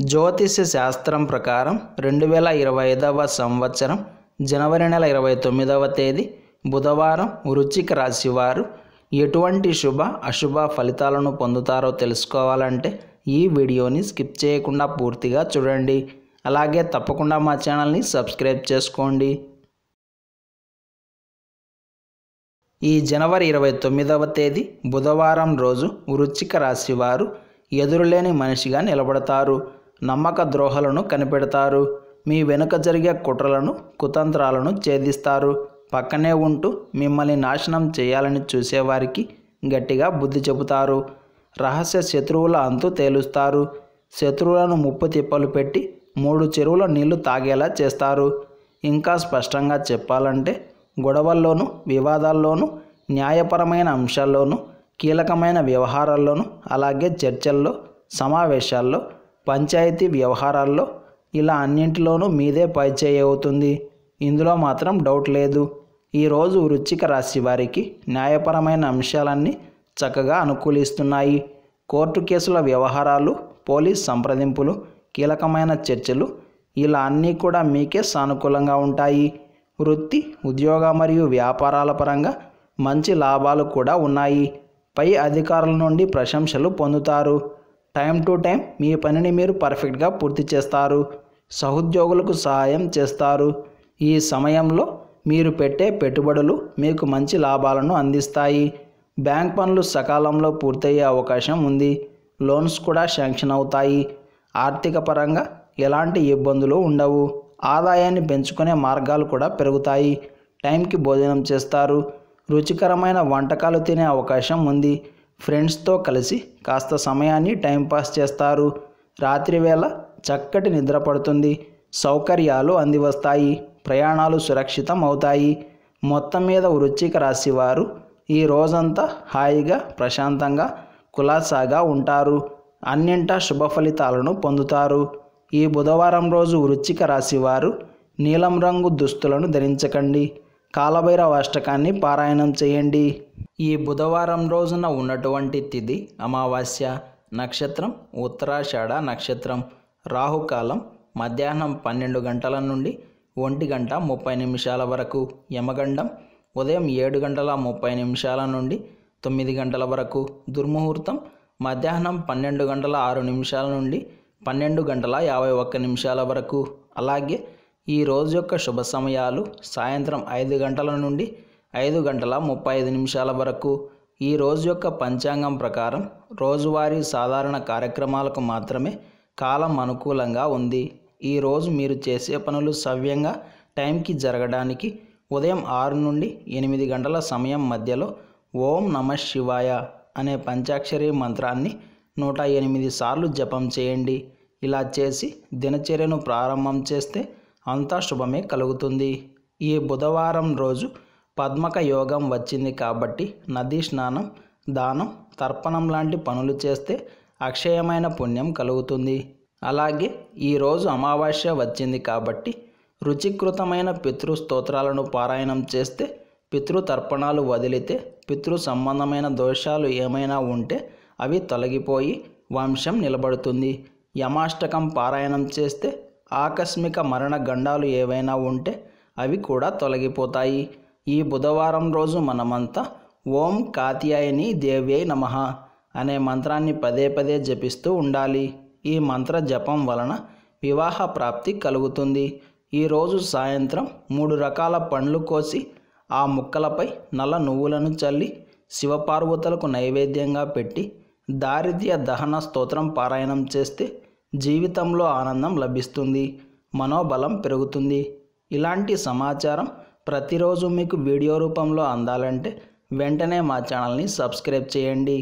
జ్యోతిష్య శాస్త్రం ప్రకారం 2025వ సంవత్సరం జనవరి నెల 29వ తేదీ బుధవారం వృశ్చిక రాశి వారు ఎటువంటి శుభ అశుభ ఫలితాలను పొందుతారో తెలుసుకోవాలంటే ఈ వీడియోని స్కిప్ చేయకుండా పూర్తిగా చూడండి. అలాగే తప్పకుండా మా ఛానల్ని సబ్స్క్రైబ్ చేసుకోండి. ఈ జనవరి 29వ తేదీ బుధవారం రోజు వృశ్చిక రాశి వారు ఎదురులేని మనిషిగా నిలబడతారు. నమ్మక ద్రోహాలను కనిపెడతారు. మీ వెనుక జరిగే కుట్రలను కుతంత్రాలను ఛేదిస్తారు. పక్కనే ఉంటూ మిమ్మల్ని నాశనం చేయాలని చూసేవారికి గట్టిగా బుద్ధి చెబుతారు. రహస్య శత్రువుల అంతు తేలుస్తారు. శత్రువులను ముప్పు తిప్పలు పెట్టి 3 చెరువుల నీళ్లు తాగేలా చేస్తారు. ఇంకా స్పష్టంగా చెప్పాలంటే గొడవల్లోనూ వివాదాల్లోనూ న్యాయపరమైన అంశాల్లోనూ కీలకమైన వ్యవహారాల్లోనూ అలాగే చర్చల్లో సమావేశాల్లో పంచాయతీ వ్యవహారాల్లో ఇలా అన్నింటిలోనూ మీదే పైచేయి అవుతుంది. ఇందులో మాత్రం డౌట్ లేదు. ఈరోజు వృశ్చిక రాశి వారికి న్యాయపరమైన అంశాలన్నీ చక్కగా అనుకూలిస్తున్నాయి. కోర్టు కేసుల వ్యవహారాలు, పోలీస్ సంప్రదింపులు, కీలకమైన చర్చలు ఇలా అన్నీ కూడా మీకే సానుకూలంగా ఉంటాయి. వృత్తి, ఉద్యోగ మరియు వ్యాపారాల పరంగా మంచి లాభాలు కూడా ఉన్నాయి. పై అధికారుల నుండి ప్రశంసలు పొందుతారు. టైం టు టైం మీ పనిని మీరు పర్ఫెక్ట్గా పూర్తి చేస్తారు. సహోద్యోగులకు సహాయం చేస్తారు. ఈ సమయంలో మీరు పెట్టే పెట్టుబడులు మీకు మంచి లాభాలను అందిస్తాయి. బ్యాంక్ పనులు సకాలంలో పూర్తయ్యే అవకాశం ఉంది. లోన్స్ కూడా శాంక్షన్ అవుతాయి. ఆర్థిక పరంగా ఎలాంటి ఇబ్బందులు ఉండవు. ఆదాయాన్ని పెంచుకునే మార్గాలు కూడా పెరుగుతాయి. టైంకి భోజనం చేస్తారు. రుచికరమైన వంటకాలు తినే అవకాశం ఉంది. ఫ్రెండ్స్తో కలిసి కాస్త సమయాన్ని టైంపాస్ చేస్తారు. రాత్రి వేళ చక్కటి నిద్ర పడుతుంది. సౌకర్యాలు అందివస్తాయి. ప్రయాణాలు సురక్షితం అవుతాయి. మొత్తం మీద వృశ్చిక రాశి వారు ఈ రోజంతా హాయిగా ప్రశాంతంగా కులాసాగా ఉంటారు. అన్నింటా శుభ ఫలితాలను పొందుతారు. ఈ బుధవారం రోజు వృశ్చిక రాశి వారు నీలం రంగు దుస్తులను ధరించకండి. కాలభైరవ అష్టకాన్ని పారాయణం చేయండి. ఈ బుధవారం రోజున ఉన్నటువంటి తిథి అమావాస్య. నక్షత్రం ఉత్తరాషాఢ నక్షత్రం. రాహుకాలం మధ్యాహ్నం 12 గంటల నుండి 1:30 వరకు. యమగండం ఉదయం 7:30 నుండి 9 గంటల వరకు. దుర్ముహూర్తం మధ్యాహ్నం 12:06 నుండి 12:51 వరకు. అలాగే ఈ రోజు యొక్క శుభ సమయాలు సాయంత్రం 5 గంటల నుండి 5:35 వరకు. ఈ రోజు యొక్క పంచాంగం ప్రకారం రోజువారీ సాధారణ కార్యక్రమాలకు మాత్రమే కాలం అనుకూలంగా ఉంది. ఈరోజు మీరు చేసే పనులు సవ్యంగా టైంకి జరగడానికి ఉదయం 6 నుండి 8 గంటల సమయం మధ్యలో ఓం నమః శివాయ అనే పంచాక్షరి మంత్రాన్ని 108 సార్లు జపం చేయండి. ఇలా చేసి దినచర్యను ప్రారంభం చేస్తే అంతా శుభమే కలుగుతుంది. ఈ బుధవారం రోజు పద్మక యోగం వచ్చింది కాబట్టి నదీ స్నానం, దానం, తర్పణం లాంటి పనులు చేస్తే అక్షయమైన పుణ్యం కలుగుతుంది. అలాగే ఈరోజు అమావాస్య వచ్చింది కాబట్టి రుచికృతమైన పితృ స్తోత్రాలను పారాయణం చేస్తే పితృతర్పణాలు వదిలితే పితృ సంబంధమైన దోషాలు ఏమైనా ఉంటే అవి తొలగిపోయి వంశం నిలబడుతుంది. యమాష్టకం పారాయణం చేస్తే ఆకస్మిక మరణ గండాలు ఏవైనా ఉంటే అవి కూడా తొలగిపోతాయి. ఈ బుధవారం రోజు మనమంతా ఓం కాత్యాయని దేవ్యై నమః అనే మంత్రాన్ని పదే పదే జపిస్తూ ఉండాలి. ఈ మంత్ర జపం వలన వివాహ ప్రాప్తి కలుగుతుంది. ఈరోజు సాయంత్రం 3 రకాల పండ్లు కోసి ఆ ముక్కలపై నల్ల నువ్వులను చల్లి శివపార్వతులకు నైవేద్యంగా పెట్టి దారిద్ర్య దహన స్తోత్రం పారాయణం చేస్తే జీవితంలో ఆనందం లభిస్తుంది. మనోబలం పెరుగుతుంది. ఇలాంటి సమాచారం ప్రతిరోజు మీకు వీడియో రూపంలో అందాలంటే వెంటనే మా ఛానల్ని సబ్స్క్రైబ్ చేయండి.